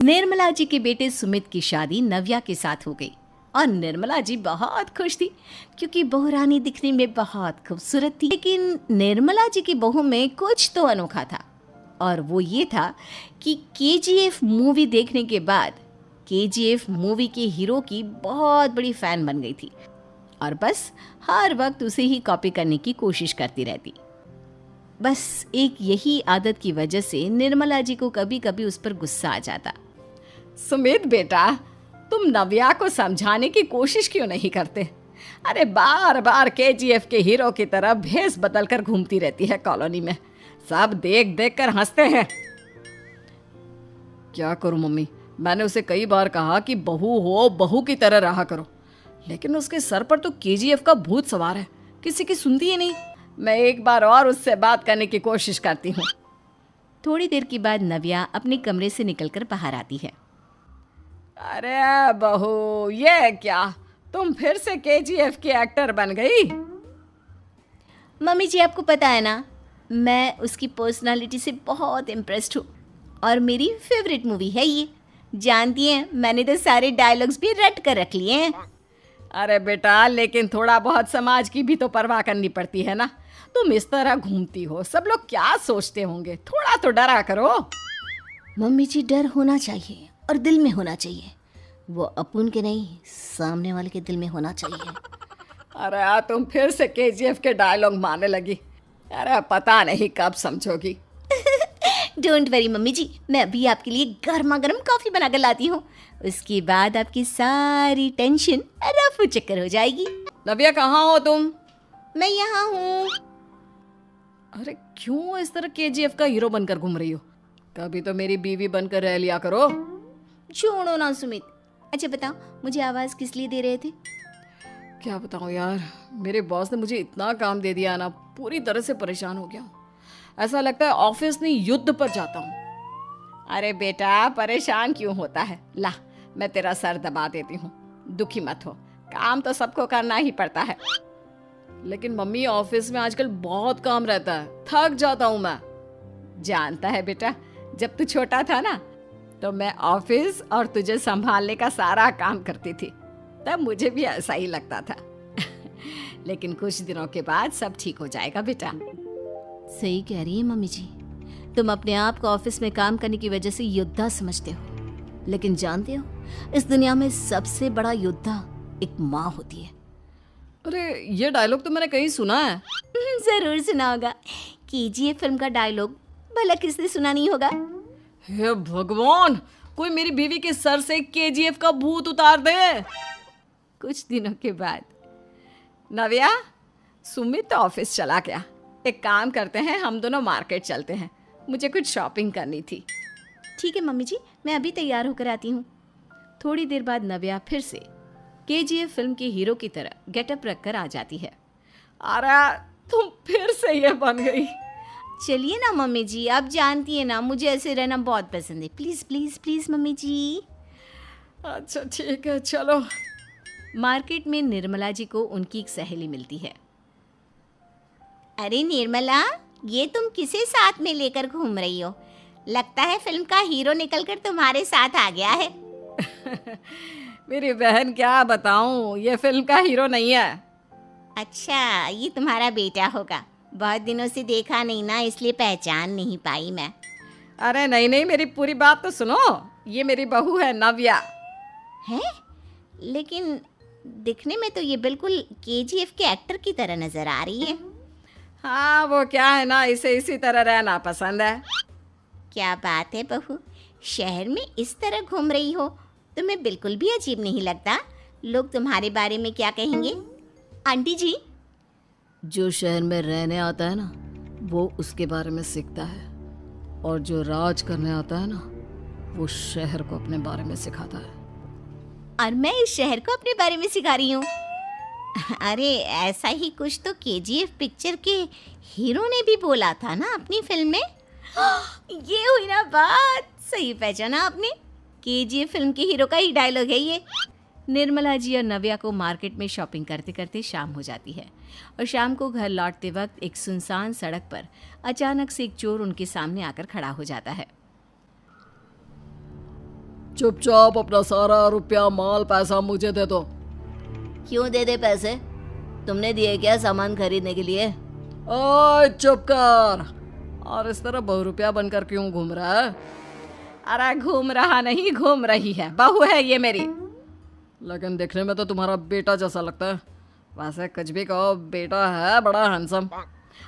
निर्मला जी के बेटे सुमित की शादी नव्या के साथ हो गई और निर्मला जी बहुत खुश थी क्योंकि बहू रानी दिखने में बहुत खूबसूरत थी। लेकिन निर्मला जी की बहू में कुछ तो अनोखा था और वो ये था कि केजीएफ मूवी देखने के बाद केजीएफ मूवी के हीरो की बहुत बड़ी फैन बन गई थी और बस हर वक्त उसे ही कॉपी करने की कोशिश करती रहती। बस एक यही आदत की वजह से निर्मला जी को कभी कभी उस पर गुस्सा आ जाता। सुमित बेटा, तुम नव्या को समझाने की कोशिश क्यों नहीं करते? अरे बार बार केजीएफ के हीरो की तरह भेस बदल कर घूमती रहती है कॉलोनी में। सब देख देख कर हंसते हैं। क्या करूं मम्मी, मैंने उसे कई बार कहा कि बहू हो, बहू की तरह रहा करो, लेकिन उसके सर पर तो केजीएफ का भूत सवार है, किसी की सुनती ही नहीं। मैं एक बार और उससे बात करने की कोशिश करती हूँ। थोड़ी देर के बाद नव्या अपने कमरे से निकलकर बाहर आती है। अरे बहू, ये क्या, तुम फिर से केजीएफ की एक्टर बन गई? मम्मी जी, आपको पता है ना, मैं उसकी पर्सनालिटी से बहुत इम्प्रेस्ड हूँ और मेरी फेवरेट मूवी है ये। जानती हैं, मैंने तो सारे डायलॉग्स भी रट कर रख लिए हैं। अरे बेटा, लेकिन थोड़ा बहुत समाज की भी तो परवाह करनी पड़ती है ना। तुम इस तरह घूमती हो, सब लोग क्या सोचते होंगे? थोड़ा तो डरा करो। मम्मी जी, डर होना चाहिए और दिल में होना चाहिए। वो अपन के नहीं, सामने वाले के दिल में होना चाहिए। अरे तुम फिर से केजीएफ के डायलॉग मारने लगी। अरे पता नहीं कब समझोगी। डोंट वरी मम्मी जी, मैं अभी आपके लिए गर्मा गर्म कॉफ़ी बनाकर लाती हूँ। उसके बाद आपकी सारी टेंशन रफू चक्कर हो जाएगी। नव्या, कहाँ हो तुम? मैं यहाँ हूँ। अरे क्यों इस तरह केजीएफ का हीरो बनकर घूम रही हो? कभी तो मेरी बीवी बनकर रह लिया करो। छोड़ो ना सुमित। अच्छा बताओ, मुझे आवाज़ किस लिए दे रहे थे? क्या बताऊँ यार, मेरे बॉस ने मुझे इतना काम दे दिया ना, पूरी तरह से परेशान हो गया हूँ। ऐसा लगता है ऑफिस नहीं, युद्ध पर जाता हूँ। अरे बेटा, परेशान क्यों होता है? ला, मैं तेरा सर दबा देती हूँ, दुखी मत हो। काम तो सबको करना ही पड़ता है। लेकिन मम्मी, ऑफिस में आजकल बहुत काम रहता है, थक जाता हूँ मैं। जानता है बेटा, जब तू छोटा था ना, तो मैं ऑफिस और तुझे संभालने का सारा काम करती थी, तब मुझे भी ऐसा ही लगता था। लेकिन कुछ दिनों के बाद सब ठीक हो जाएगा बेटा। सही कह रही है मम्मी जी, तुम अपने आप को ऑफिस में काम करने की वजह से योद्धा समझते हो, लेकिन जानते हो, इस दुनिया में सबसे बड़ा योद्धा एक माँ होती है। अरे ये डायलॉग तो मैंने कहीं सुना है। जरूर सुना होगा। केजीएफ फिल्म का डायलॉग भला किसने सुना नहीं होगा? हे भगवान, कोई मेरी बीवी के सर से केजीएफ का भूत उतार दे। कुछ दिनों के बाद, नव्या, सुमित तो ऑफिस चला गया। एक काम करते हैं, हम दोनों मार्केट चलते हैं, मुझे कुछ शॉपिंग करनी थी। ठीक है मम्मी जी, मैं अभी तैयार होकर आती हूँ। थोड़ी देर बाद नव्या फिर से केजीएफ फिल्म के हीरो की तरह गेटअप रखकर आ जाती है। अरे तुम फिर से ये बन गई। चलिए ना मम्मी जी, आप जानती है ना, मुझे ऐसे रहना बहुत पसंद है। प्लीज़ प्लीज़ प्लीज़ मम्मी जी। अच्छा ठीक है, चलो। मार्केट में निर्मला जी को उनकी एक सहेली मिलती है। अरे निर्मला, ये तुम किसे साथ में लेकर घूम रही हो? लगता है फिल्म का हीरो निकलकर तुम्हारे साथ आ गया है। मेरी बहन, क्या बताऊं, ये फिल्म का हीरो नहीं है। अच्छा, ये तुम्हारा बेटा होगा। बहुत दिनों से देखा नहीं ना, इसलिए पहचान नहीं पाई मैं। अरे नहीं नहीं, मेरी पूरी बात तो सुनो। ये मेरी बहू है नव्या। है? लेकिन दिखने में तो ये बिल्कुल केजीएफ के एक्टर की तरह नजर आ रही है। हाँ, वो क्या है ना, इसे इसी तरह रहना पसंद है। क्या बात है बहू, शहर में इस तरह घूम रही हो, तुम्हें बिल्कुल भी अजीब नहीं लगता? लोग तुम्हारे बारे में क्या कहेंगे? आंटी जी, जो शहर में रहने आता है ना, वो उसके बारे में सीखता है, और जो राज करने आता है ना, वो शहर को अपने बारे में सिखाता है। और मैं इस शहर को अपने बारे में सिखा रही हूँ। अरे ऐसा ही कुछ तो केजीएफ पिक्चर के हीरो ने भी बोला था ना अपनी फिल्म में। ये हुई ना बात, सही पहचाना आपने। केजीएफ फिल्म के हीरो का ही डायलॉग है ये। निर्मला जी और नव्या को मार्केट में शॉपिंग करते करते शाम हो जाती है और शाम को घर लौटते वक्त एक सुनसान सड़क पर अचानक से एक चोर उनके सामने आकर खड़ा हो जाता है। चुपचाप अपना सारा रुपया माल पैसा मुझे दे दो। क्यों दे दे पैसे? तुमने दिए क्या सामान खरीदने के लिए? ओए चुप कर। और इस तरह बहुरुपया बनकर क्यों घूम रहा है? अरे घूम रहा नहीं, घूम रही है, बहू है ये मेरी। लेकिन देखने में तो तुम्हारा बेटा जैसा लगता है। वैसे कुछ भी कहो, बेटा है बड़ा हैंडसम।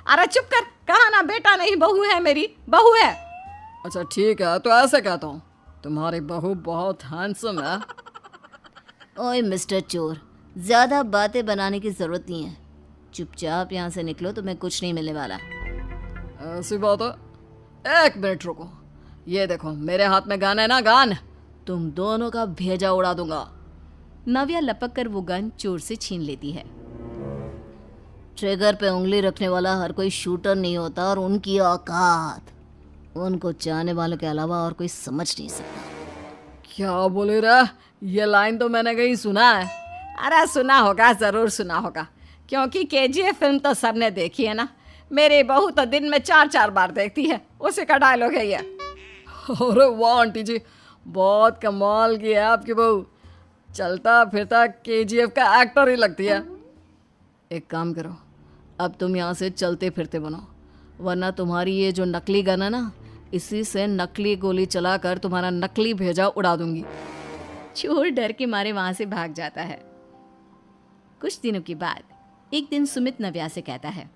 अरे चुप कर, कहा ना बेटा नहीं बहू है मेरी, बहू है। अच्छा ठीक है, तो ऐसे कहता हूँ, तुम्हारी बहू बहुत हैंडसम है। ओए मिस्टर चोर, ज्यादा बातें बनाने की जरूरत नहीं है। चुपचाप यहाँ से निकलो, तुम्हें कुछ नहीं मिलने वाला। ऐसी बात है। एक मिनट रुको, ये देखो मेरे हाथ में गन है ना, गन। तुम दोनों का भेजा उड़ा दूंगा। नव्या लपक कर वो गन चोर से छीन लेती है। ट्रिगर पे उंगली रखने वाला हर कोई शूटर नहीं होता, और उनकी औकात उनको चाहने वालों के अलावा और कोई समझ नहीं सकता। क्या बोले रे? ये लाइन तो मैंने कहीं सुना है। अरे सुना होगा, जरूर सुना होगा, क्योंकि केजीएफ फिल्म तो सबने देखी है ना। मेरी बहू तो दिन में 4-4 बार देखती है, उसी का डायलॉग है ये। अरे वाह आंटी जी, बहुत कमाल की है आपकी बहू। चलता फिरता केजीएफ का एक्टर ही लगती है। एक काम करो, अब तुम यहाँ से चलते फिरते बनो, वरना तुम्हारी ये जो नकली गन है ना, इसी से नकली गोली चलाकर तुम्हारा नकली भेजा उड़ा दूंगी। चोर डर के मारे वहां से भाग जाता है। कुछ दिनों के बाद एक दिन सुमित नव्या से कहता है,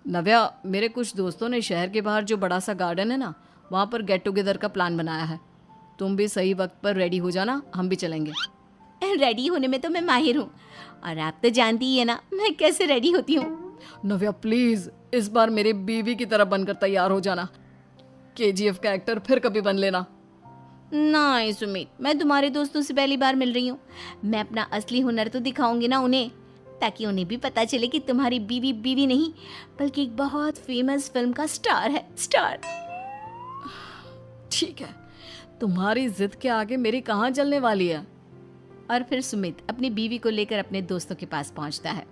नव्या, मेरे कुछ दोस्तों ने शहर के बाहर जो बड़ा सा गार्डन है ना, वहाँ पर गेट टुगेदर का प्लान बनाया है। तुम भी सही वक्त पर रेडी हो जाना, हम भी चलेंगे। रेडी होने में तो मैं माहिर हूँ, और आप तो जानती ही है ना मैं कैसे रेडी होती हूँ। नव्या प्लीज, इस बार मेरी बीवी की तरह बनकर तैयार हो जाना। केजीएफ का एक्टर फिर कभी बन लेना। नहीं सुमित, मैं तुम्हारे दोस्तों से पहली बार मिल रही हूँ। मैं अपना असली हुनर तो दिखाऊंगी ना उन्हें, ताकि उन्हें भी पता चले कि तुम्हारी बीवी बीवी नहीं, बल्कि एक बहुत फेमस फिल्म का स्टार है, स्टार। ठीक है, तुम्हारी जिद के आगे मेरी कहाँ जलने वाली है। और फिर सुमित अपनी बीवी को लेकर अपने दोस्तों के पास पहुंचता है।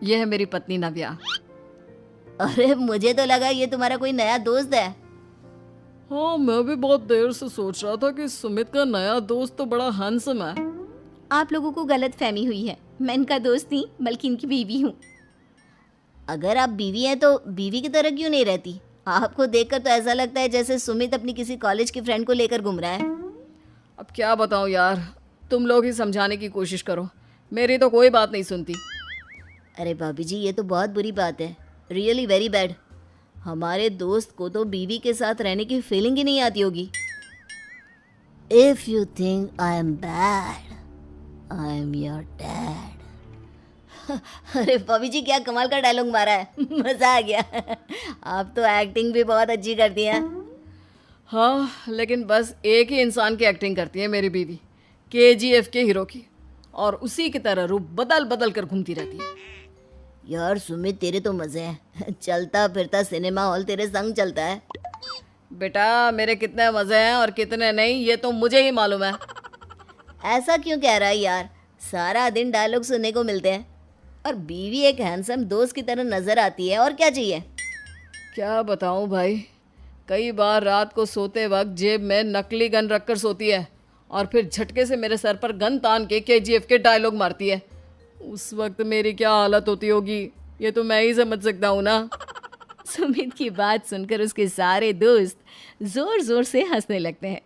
यह है मेरी पत्नी नव्या। अरे मुझे तो लगा ये तुम्हारा कोई नया दोस्त है। हाँ, मैं भी बहुत देर से सोच रहा था कि सुमित का नया दोस्त तो बड़ा हैंडसम है। आप लोगों को गलत फहमी हुई है, मैं इनका दोस्त नहीं बल्कि इनकी बीवी हूँ। अगर आप बीवी हैं तो बीवी की तरह क्यों नहीं रहती? आपको देखकर तो ऐसा लगता है जैसे सुमित अपनी किसी कॉलेज की फ्रेंड को लेकर घूम रहा है। अब क्या बताऊँ यार, तुम लोग ही समझाने की कोशिश करो, मेरी तो कोई बात नहीं सुनती। अरे भाभी जी, ये तो बहुत बुरी बात है, रियली वेरी बैड। हमारे दोस्त को तो बीवी के साथ रहने की फीलिंग ही नहीं आती होगी। If you think I am bad, I am your dad. अरे भाभी जी, क्या कमाल का डायलॉग मारा है, मजा आ गया। आप तो एक्टिंग भी बहुत अच्छी करती हैं। हाँ, लेकिन बस एक ही इंसान की एक्टिंग करती है मेरी बीवी, केजीएफ के हीरो की, और उसी की तरह रूप बदल बदल कर घूमती रहती है। यार सुमित, तेरे तो मजे हैं, चलता फिरता सिनेमा हॉल तेरे संग चलता है। बेटा, मेरे कितने मजे हैं और कितने नहीं, ये तो मुझे ही मालूम है। ऐसा क्यों कह रहा है यार, सारा दिन डायलॉग सुनने को मिलते हैं, और बीवी एक हैंडसम दोस्त की तरह नजर आती है, और क्या चाहिए। क्या बताऊं भाई, कई बार रात को सोते वक्त जेब में नकली गन रखकर सोती है, और फिर झटके से मेरे सर पर गन तान के केजीएफ के डायलॉग मारती है। उस वक्त मेरी क्या हालत होती होगी, ये तो मैं ही समझ सकता हूँ ना। सुमित की बात सुनकर उसके सारे दोस्त जोर जोर से हंसने लगते हैं।